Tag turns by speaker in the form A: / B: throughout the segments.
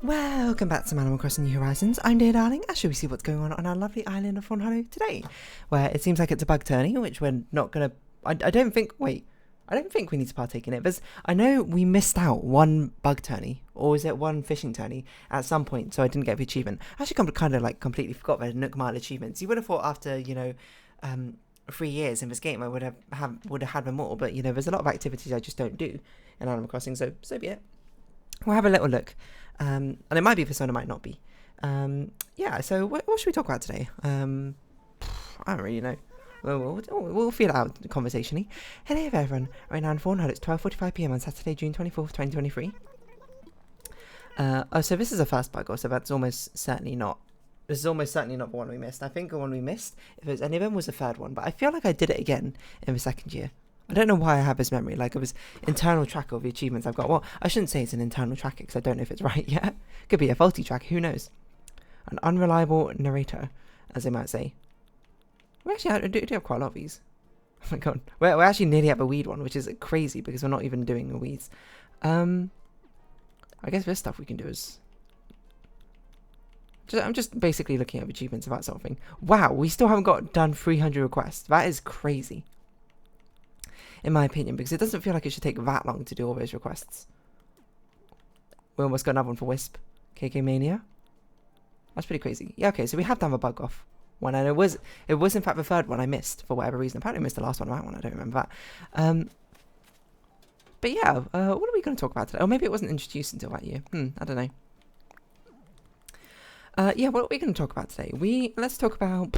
A: Welcome back to Animal Crossing New Horizons. I'm dear darling, as shall we see what's going on our lovely island of Fawnhollow today, where it seems like it's a bug tourney, which we're not gonna. I don't think we need to partake in it, because I know we missed out one bug tourney, or was it one fishing tourney at some point, so I didn't get the achievement. I actually kind of like completely forgot the Nook Mile achievements. You would have thought after 3 years in this game I would have had them all, but there's a lot of activities I just don't do in Animal Crossing, so be it. We'll have a little look. And it might be Persona, might not be. So what should we talk about today? I don't really know. We'll feel it out conversationally. Hello everyone. Right now in Fawnhallow, it's 12:45 PM on Saturday, June 24th, 2023. So this is a first bug, so that's almost certainly not. This is almost certainly not the one we missed. I think the one we missed, if it was any of them, was the third one. But I feel like I did it again in the second year. I don't know why I have this memory. Like, it was internal tracker of the achievements I've got. Well, I shouldn't say it's an internal tracker because I don't know if it's right yet. Could be a faulty tracker. Who knows? An unreliable narrator, as they might say. We actually do have quite a lot of these. Oh my god. We're actually nearly at the weed one, which is crazy because we're not even doing the weeds. I guess this stuff we can do is... I'm just basically looking at achievements of that sort of thing. Wow, we still haven't done 300 requests. That is crazy. In my opinion, because it doesn't feel like it should take that long to do all those requests. We almost got another one for Wisp. KK Mania. That's pretty crazy. Yeah, okay, so we have done the bug off one, and it was in fact the third one I missed for whatever reason. Apparently I missed the last one, that one, I don't remember that. But yeah, what are we going to talk about today? Oh, maybe it wasn't introduced until that year. I don't know. Yeah, what are we going to talk about today? Let's talk about...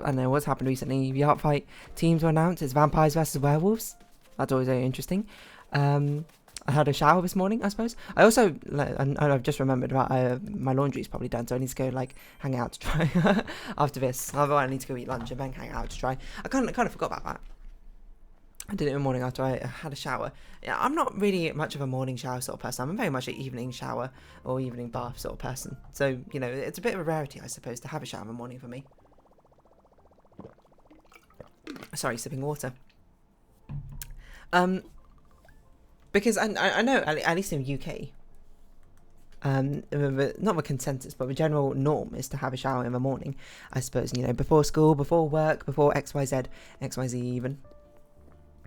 A: I don't know what's happened recently. The art fight teams were announced. It's vampires versus werewolves. That's always very interesting. I had a shower this morning, I suppose. I also, I've just remembered that my laundry's probably done, so I need to go hang out to dry after this. Otherwise, I need to go eat lunch and then hang out to dry. I kind of forgot about that. I did it in the morning after I had a shower. Yeah, I'm not really much of a morning shower sort of person. I'm very much an evening shower or evening bath sort of person. So it's a bit of a rarity, I suppose, to have a shower in the morning for me. Sorry, sipping water. Because I know, at least in the UK, not the consensus, but the general norm is to have a shower in the morning, I suppose, before school, before work, before XYZ even.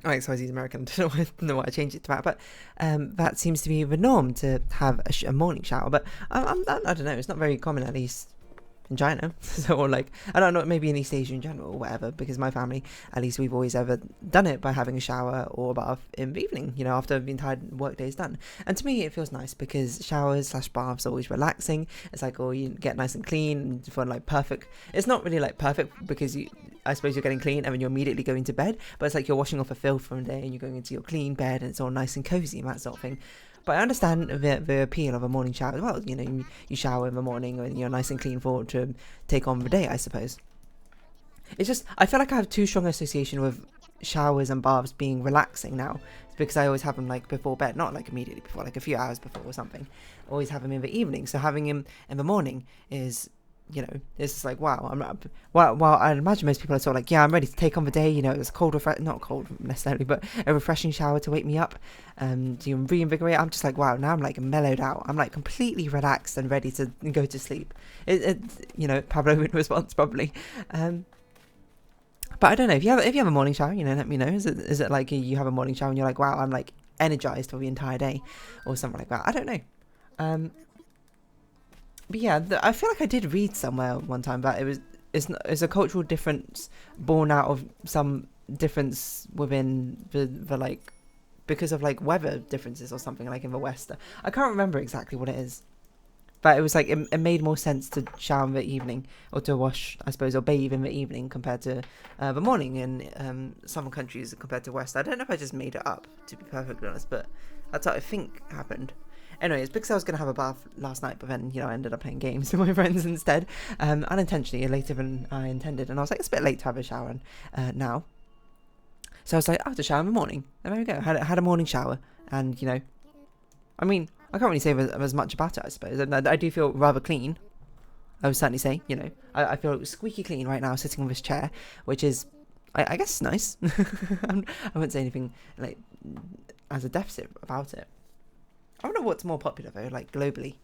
A: Oh, XYZ is American, I don't know why I changed it to that, but that seems to be the norm, to have a morning shower, but I don't know, it's not very common, at least in China, or I don't know, maybe in East Asia in general or whatever, because my family, at least we've always ever done it by having a shower or a bath in the evening, after the entire work day is done. And to me it feels nice because showers / baths are always relaxing. It's you get nice and clean and feel perfect. It's not really perfect because I suppose you're getting clean and then you're immediately going to bed, but it's you're washing off the filth from the day and you're going into your clean bed and it's all nice and cozy and that sort of thing. But I understand the appeal of a morning shower as well. You shower in the morning and you're nice and clean to take on the day, I suppose. It's just, I feel like I have too strong association with showers and baths being relaxing now. It's because I always have them before bed, not immediately before, a few hours before or something. Always have them in the evening. So having him in the morning is... it's just wow. Well, I imagine most people are sort of yeah, I'm ready to take on the day. It's a cold, not cold necessarily, but a refreshing shower to wake me up, to reinvigorate. I'm just wow. Now I'm mellowed out. I'm completely relaxed and ready to go to sleep. Pavlovian response probably. But I don't know if you have a morning shower. Let me know. Is it you have a morning shower and you're wow, I'm energized for the entire day, or something like that. I don't know. But yeah, I feel I did read somewhere one time that it's a cultural difference born out of some difference within the because of weather differences or something in the West. I can't remember exactly what it is, but it was it made more sense to shower in the evening or to wash, I suppose, or bathe in the evening compared to the morning in some countries compared to West. I don't know if I just made it up, to be perfectly honest, but that's what I think happened. Anyway, it's because I was going to have a bath last night, but then, I ended up playing games with my friends instead, unintentionally, later than I intended, and I was it's a bit late to have a shower now. So I was I have to shower in the morning, and there we go, I had a morning shower, and, I mean, I can't really say there's much about it, I suppose, and I do feel rather clean, I would certainly say, I feel squeaky clean right now, sitting on this chair, which is, I guess, nice. I wouldn't say anything, as a deficit about it. I wonder what's more popular though, globally.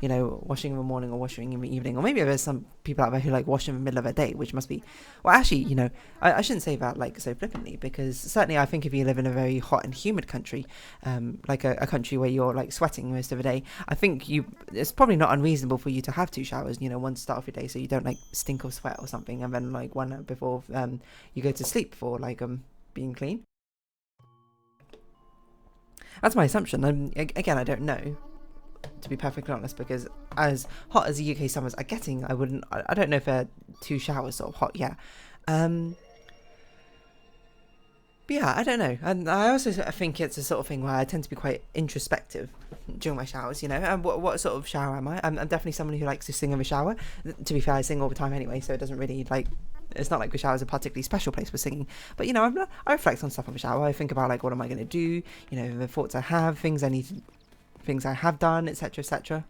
A: you know, washing in the morning or washing in the evening. Or maybe there's some people out there who like wash in the middle of a day, which must be, well, actually, you know, I shouldn't say that like so flippantly, because certainly I think if you live in a very hot and humid country, like a country where you're like sweating most of the day, I think it's probably not unreasonable for you to have 2 showers, you know, one to start off your day so you don't like stink or sweat or something, and then like one before you go to sleep for like being clean. That's my assumption. Again, I don't know, to be perfectly honest, because as hot as the UK summers are getting, I don't know if 2 showers sort of hot, yeah. But yeah, I don't know. And I also think it's a sort of thing where I tend to be quite introspective during my showers, you know. And what sort of shower am I? I'm definitely someone who likes to sing in the shower. To be fair, I sing all the time anyway, so it doesn't really like, it's not like the shower is a particularly special place for singing. But, you know, I reflect on stuff in the shower. I think about like, what am I going to do? You know, the thoughts I have, things I have done, etc., etc.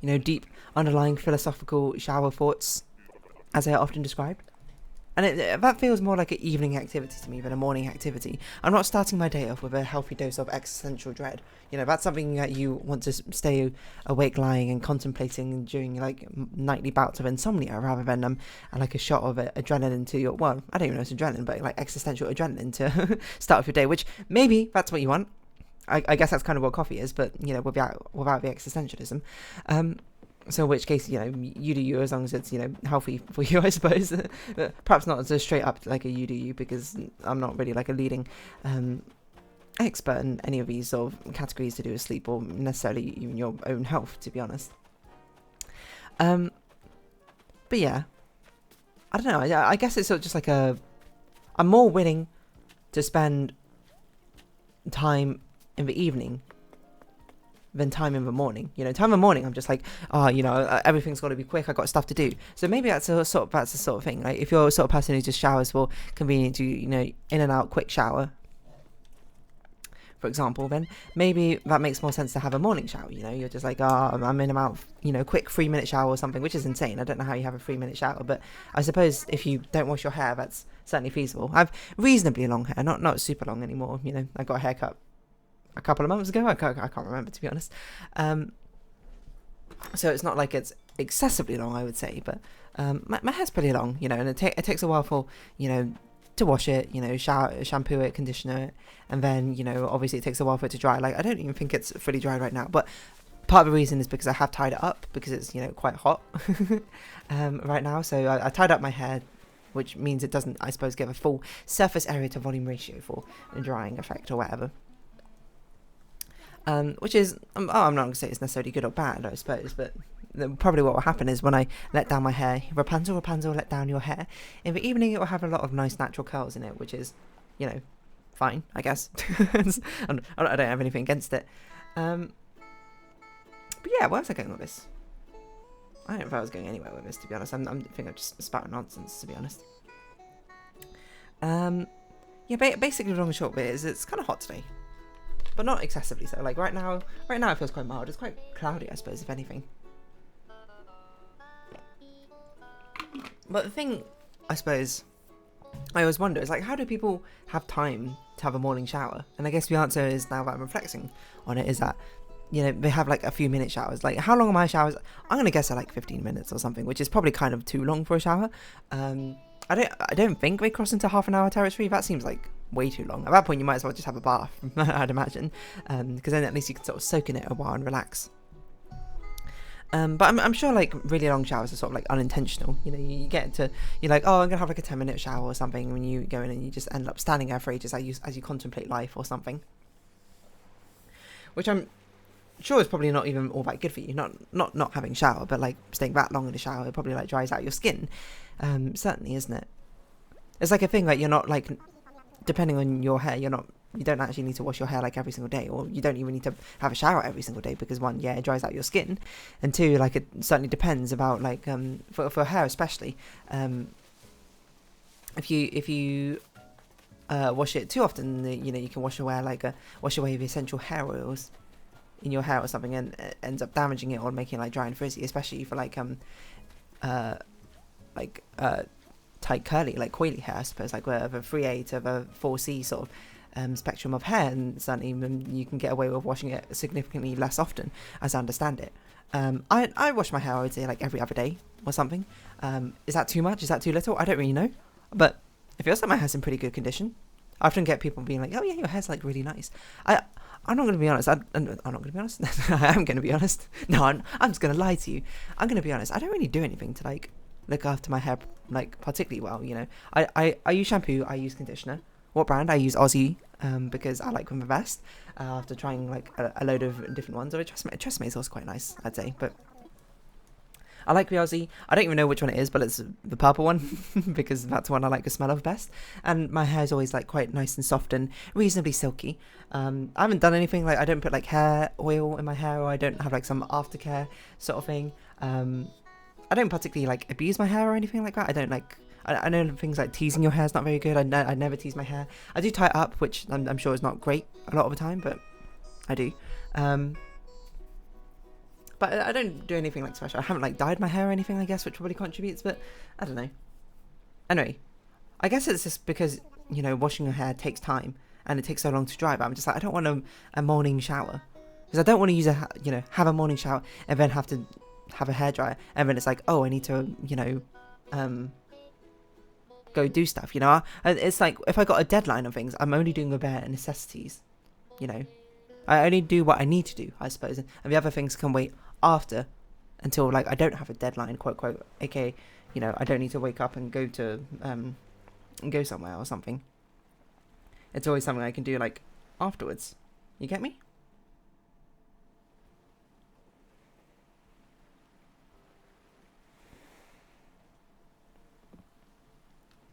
A: You know, deep underlying philosophical shower thoughts, as they are often described. And that feels more like an evening activity to me than a morning activity. I'm not starting my day off with a healthy dose of existential dread. You know, that's something that you want to stay awake lying and contemplating during like nightly bouts of insomnia, rather than like a shot of adrenaline to your, well, I don't even know if it's adrenaline, but like existential adrenaline to start off your day, which maybe that's what you want. I guess that's kind of what coffee is, but, you know, without the existentialism. So in which case, you know, you do you as long as it's, you know, healthy for you, I suppose. Perhaps not as a straight up like a you do you, because I'm not really like a leading expert in any of these sort of categories to do with sleep or necessarily even your own health, to be honest. But yeah, I don't know. I guess it's sort of just like I'm more willing to spend time in the evening than time in the morning. You know, time in the morning, I'm just like, you know, everything's got to be quick. I got stuff to do. So maybe that's the sort of thing. Like if you're a sort of person who just showers for convenience, you know, in and out, quick shower, for example, then maybe that makes more sense to have a morning shower. You know, you're just like, I'm in and out, you know, quick 3-minute shower or something, which is insane. I don't know how you have a 3-minute shower, but I suppose if you don't wash your hair, that's certainly feasible. I have reasonably long hair, not super long anymore. You know, I got a haircut a couple of months ago. I can't remember, to be honest. So it's not like it's excessively long, I would say, but my hair's pretty long, you know, and it takes a while for, you know, to wash it, you know, shampoo it, conditioner it, and then, you know, obviously it takes a while for it to dry. Like, I don't even think it's fully dried right now, but part of the reason is because I have tied it up, because it's, you know, quite hot right now. So I tied up my hair, which means it doesn't, I suppose, give a full surface area to volume ratio for a drying effect or whatever. Which is, I'm not going to say it's necessarily good or bad, I suppose, but probably what will happen is when I let down my hair, Rapunzel, let down your hair, in the evening it will have a lot of nice natural curls in it, which is, you know, fine, I guess. I don't have anything against it. But yeah, where was I going with this? I don't know if I was going anywhere with this, to be honest. I think I'm just spouting nonsense, to be honest. Yeah, basically the long and short bit is it's kind of hot today. But not excessively so. Like right now it feels quite mild. It's quite cloudy, I suppose, if anything. But the thing, I suppose, I always wonder is like, how do people have time to have a morning shower? And I guess the answer is, now that I'm reflecting on it, is that, you know, they have like a few minute showers. Like, how long are my showers? I'm gonna guess they're like 15 minutes or something, which is probably kind of too long for a shower. I don't think they cross into half an hour territory. That seems like way too long. At that point, you might as well just have a bath, I'd imagine, because then at least you can sort of soak in it a while and relax. But I'm sure like really long showers are sort of like unintentional. You know, you get into, you're like, oh, I'm gonna have like a 10-minute shower or something, when you go in and you just end up standing there for ages as you contemplate life or something. Which I'm sure is probably not even all that good for you. Not having a shower, but like staying that long in the shower, it probably like dries out your skin. Certainly, isn't it? It's like a thing like you're not like, depending on your hair, you don't actually need to wash your hair like every single day, or you don't even need to have a shower every single day, because one, yeah, it dries out your skin, and two, like it certainly depends about like for hair especially, if you wash it too often, you know, you can wash away the essential hair oils in your hair or something, and it ends up damaging it or making it like dry and frizzy, especially for like tight curly, like coily hair, I suppose, like the 3A to the 4C sort of spectrum of hair, and certainly you can get away with washing it significantly less often, as I understand it. I wash my hair, I would say, like every other day or something. Is that too much? Is that too little? I don't really know. But it feels like my hair's in pretty good condition. I often get people being like, oh yeah, your hair's like really nice. I'm not going to be honest. I'm not going to be honest. I am going to be honest. No, I'm just going to lie to you. I'm going to be honest. I don't really do anything to like look after my hair like particularly well, you know. I use shampoo, I use conditioner. What brand? I use Aussie because I like them the best. After trying like a load of different ones. Or Tresemme is also quite nice, I'd say. But I like the Aussie. I don't even know which one it is, but it's the purple one because that's the one I like the smell of best. And my hair is always like quite nice and soft and reasonably silky. I haven't done anything like I don't put like hair oil in my hair, or I don't have like some aftercare sort of thing. I don't particularly like abuse my hair or anything like that. I don't like. I know things like teasing your hair is not very good. I never tease my hair. I do tie it up, which I'm sure is not great a lot of the time, but I do. But I don't do anything like special. I haven't like dyed my hair or anything, I guess, which probably contributes, but I don't know. Anyway, I guess it's just because, you know, washing your hair takes time and it takes so long to dry, but I'm just like, I don't want a morning shower. Because I don't want to have a morning shower and then have to have a hairdryer, and then it's like, oh, I need to, go do stuff, you know. It's like, if I got a deadline on things, I'm only doing the bare necessities, you know. I only do what I need to do, I suppose, and the other things can wait after until like I don't have a deadline, quote quote, aka, you know, I don't need to wake up and go to go somewhere or something. It's always something I can do like afterwards. You get me?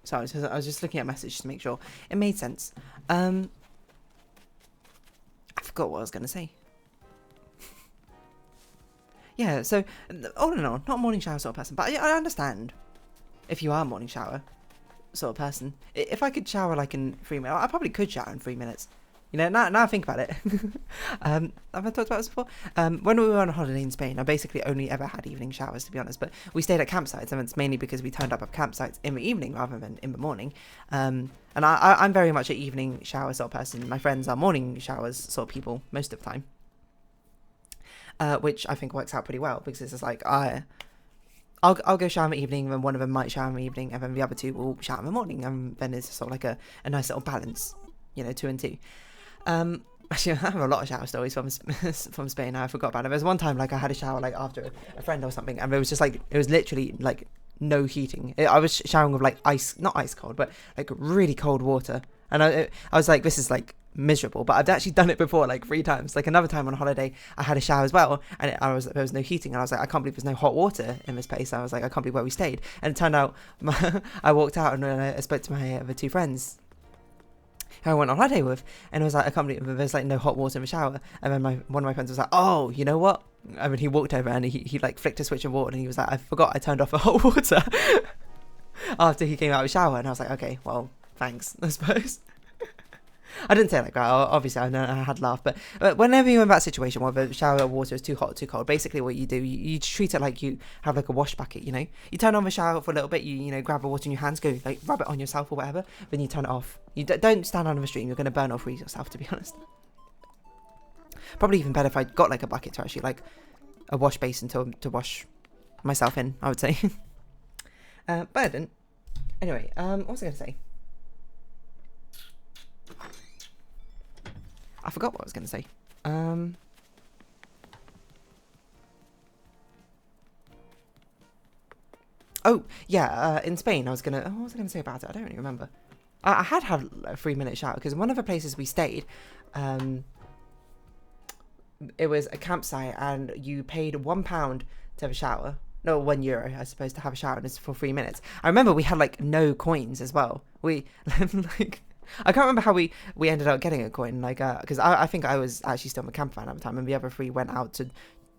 A: Sorry, I was just looking at a message to make sure it made sense. I forgot what I was going to say. Yeah, so all in all, not a morning shower sort of person, but I understand if you are a morning shower sort of person. If I could shower like in 3 minutes, I probably could shower in 3 minutes. You know, now I think about it. Have I talked about this before? When we were on a holiday in Spain, I basically only ever had evening showers, to be honest. But we stayed at campsites, and it's mainly because we turned up at campsites in the evening rather than in the morning. And I'm very much an evening shower sort of person. My friends are morning showers sort of people most of the time. Which I think works out pretty well, because it's just like, I'll go shower in the evening, and then one of them might shower in the evening, and then the other two will shower in the morning, and then it's sort of like a nice little balance, you know, 2 and 2. Actually, I have a lot of shower stories from Spain. I forgot about it. There was one time like I had a shower like after a friend or something, and there was just like, it was literally like no heating. I was showering with like not ice cold, but like really cold water, and I was like, this is like miserable. But I've actually done it before like 3 times. Like another time on holiday, I had a shower as well, and there was no heating, and I was like, I can't believe there's no hot water in this place. I was like, I can't believe where we stayed. And it turned out I walked out and I spoke to my other 2 friends who I went on holiday with, and it was like, I can't believe there's like no hot water in the shower. And then one of my friends was like, oh, you know what? I mean, he walked over and he like flicked a switch of water, and he was like, I forgot I turned off the hot water after he came out of the shower. And I was like, okay, well, thanks, I suppose. I didn't say it like that. Obviously, I know I had laugh, but whenever you're in that situation where the shower water is too hot or too cold, basically what you do, you treat it like you have like a wash bucket, you know? You turn on the shower for a little bit, you know, grab the water in your hands, go like rub it on yourself or whatever, then you turn it off. You don't stand under the stream, you're going to burn or freeze yourself, to be honest. Probably even better if I got like a bucket to actually like a wash basin to wash myself in, I would say. But I didn't. Anyway, what was I going to say? I forgot what I was going to say. Oh, yeah, in Spain, what was I going to say about it? I don't really remember. I had a 3-minute shower, because one of the places we stayed, it was a campsite, and you paid £1 to have a shower. No, €1, I suppose, to have a shower, and it's for 3 minutes. I remember we had, like, no coins as well. We, like... I can't remember how we ended up getting a coin, like, because I think I was actually still in the camper at the time, and the other 3 went out to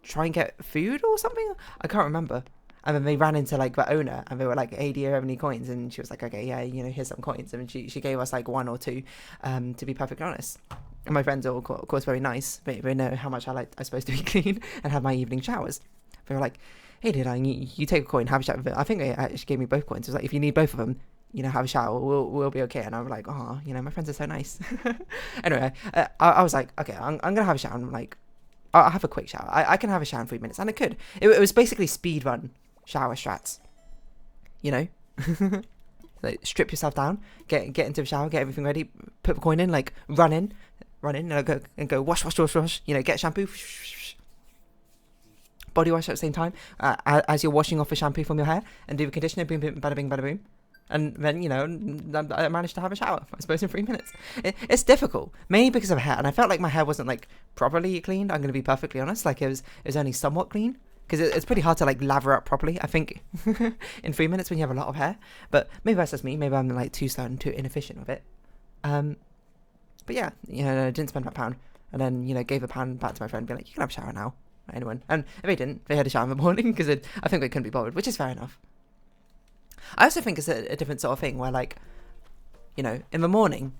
A: try and get food or something. I can't remember. And then they ran into like the owner, and they were like, hey, do you have any coins? And she was like, okay, yeah, you know, here's some coins. And she gave us like 1 or 2, to be perfectly honest. And my friends are of course very nice. They know how much I suppose to be clean and have my evening showers. They were like, hey, you take a coin, have a shower with it. I think they actually gave me both coins. It was like, if you need both of them, you know, have a shower, we'll be okay. And I was like, oh, you know, my friends are so nice. Anyway, I was like, okay, I'm gonna have a shower. And I'm like, I'll have a quick shower. I can have a shower in 3 minutes, and I could. It was basically speed run shower strats. You know, like strip yourself down, get into the shower, get everything ready, put the coin in, like run in, and go wash. You know, get shampoo, body wash at the same time as you're washing off the shampoo from your hair, and do the conditioner. Boom, boom, bada bing, bada boom. And then, you know, I managed to have a shower, I suppose, in 3 minutes. It's difficult, mainly because of hair, and I felt like my hair wasn't, like, properly cleaned. I'm going to be perfectly honest. Like, it was only somewhat clean, because it's pretty hard to, like, lather up properly, I think, in 3 minutes when you have a lot of hair. But maybe that's just me. Maybe I'm, like, too slow and too inefficient with it. But yeah, you know, I didn't spend that £1, and then, you know, gave the £1 back to my friend and be like, you can have a shower now, anyone. And if they didn't, they had a shower in the morning, because I think they couldn't be bothered, which is fair enough. I also think it's a different sort of thing where, like, you know, in the morning,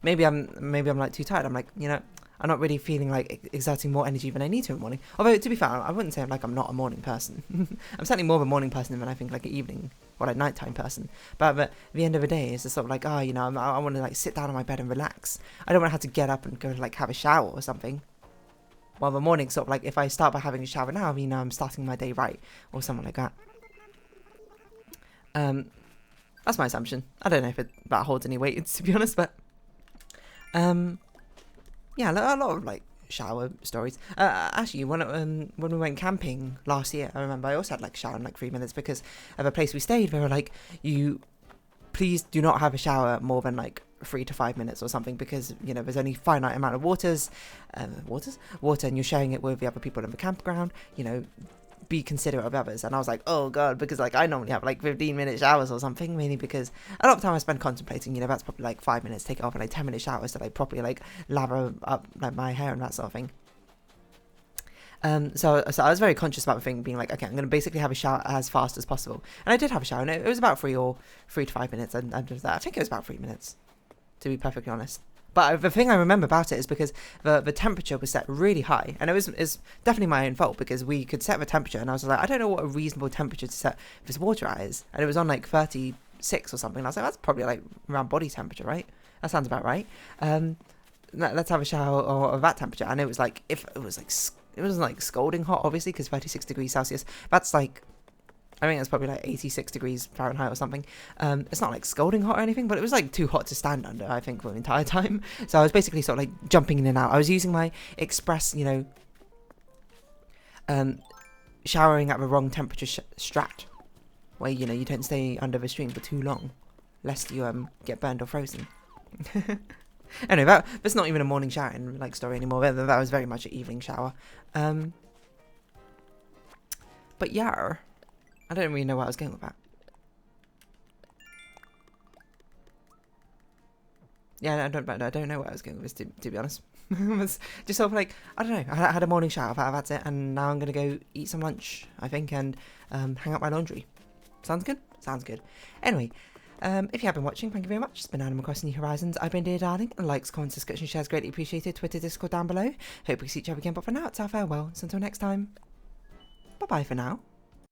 A: maybe I'm like too tired. I'm like, you know, I'm not really feeling like exerting more energy than I need to in the morning. Although, to be fair, I wouldn't say like I'm not a morning person. I'm certainly more of a morning person than I think like an evening or like nighttime person. But at the end of the day, it's just sort of like, oh, you know, I want to like sit down on my bed and relax. I don't want to have to get up and go to like have a shower or something. While the morning, sort of like, if I start by having a shower now, I mean, I'm starting my day right or something like that. That's my assumption. I don't know if that holds any weight, to be honest, but yeah, a lot of like shower stories. Actually, when we went camping last year, I remember I also had like a shower in like 3 minutes because of a place we stayed. They were like, please do not have a shower more than like 3 to 5 minutes or something, because you know there's only finite amount of water, and you're sharing it with the other people in the campground. You know, be considerate of others. And I was like, oh god, because like I normally have like 15-minute showers or something, mainly because a lot of time I spend contemplating, you know, that's probably like 5 minutes, take it off, and like 10-minute showers to like properly like lather up like my hair and that sort of thing. So I was very conscious about the thing being like, okay, I'm going to basically have a shower as fast as possible. And I did have a shower, and it was about 3 to 5 minutes, and I think it was about 3 minutes, to be perfectly honest. But the thing I remember about it is because the temperature was set really high, and it's definitely my own fault, because we could set the temperature, and I was like, I don't know what a reasonable temperature to set this water at is, and it was on like 36 or something, and I was like, that's probably like around body temperature, right? That sounds about right. Let's have a shower of that temperature, and it was like, if it was like, it wasn't like scalding hot, obviously, because 36 degrees Celsius, that's like, I think it's probably like 86 degrees Fahrenheit or something. It's not like scalding hot or anything, but it was like too hot to stand under, I think, for the entire time. So I was basically sort of like jumping in and out. I was using my express, you know, showering at the wrong temperature strat, where, you know, you don't stay under the stream for too long, lest you get burned or frozen. Anyway, that's not even a morning showering like story anymore. That was very much an evening shower. But yeah, I don't really know where I was going with that. Yeah, I don't know where I was going with this, to be honest. It was just sort of like, I don't know, I had a morning shower, that's it, and now I'm going to go eat some lunch, I think, and hang up my laundry. Sounds good? Sounds good. Anyway, if you have been watching, thank you very much. It's been Animal Crossing New Horizons. I've been Dear Darling, and likes, comments, subscription, shares greatly appreciated. Twitter, Discord down below. Hope we see each other again, but for now, it's our farewell. So until next time, bye-bye for now.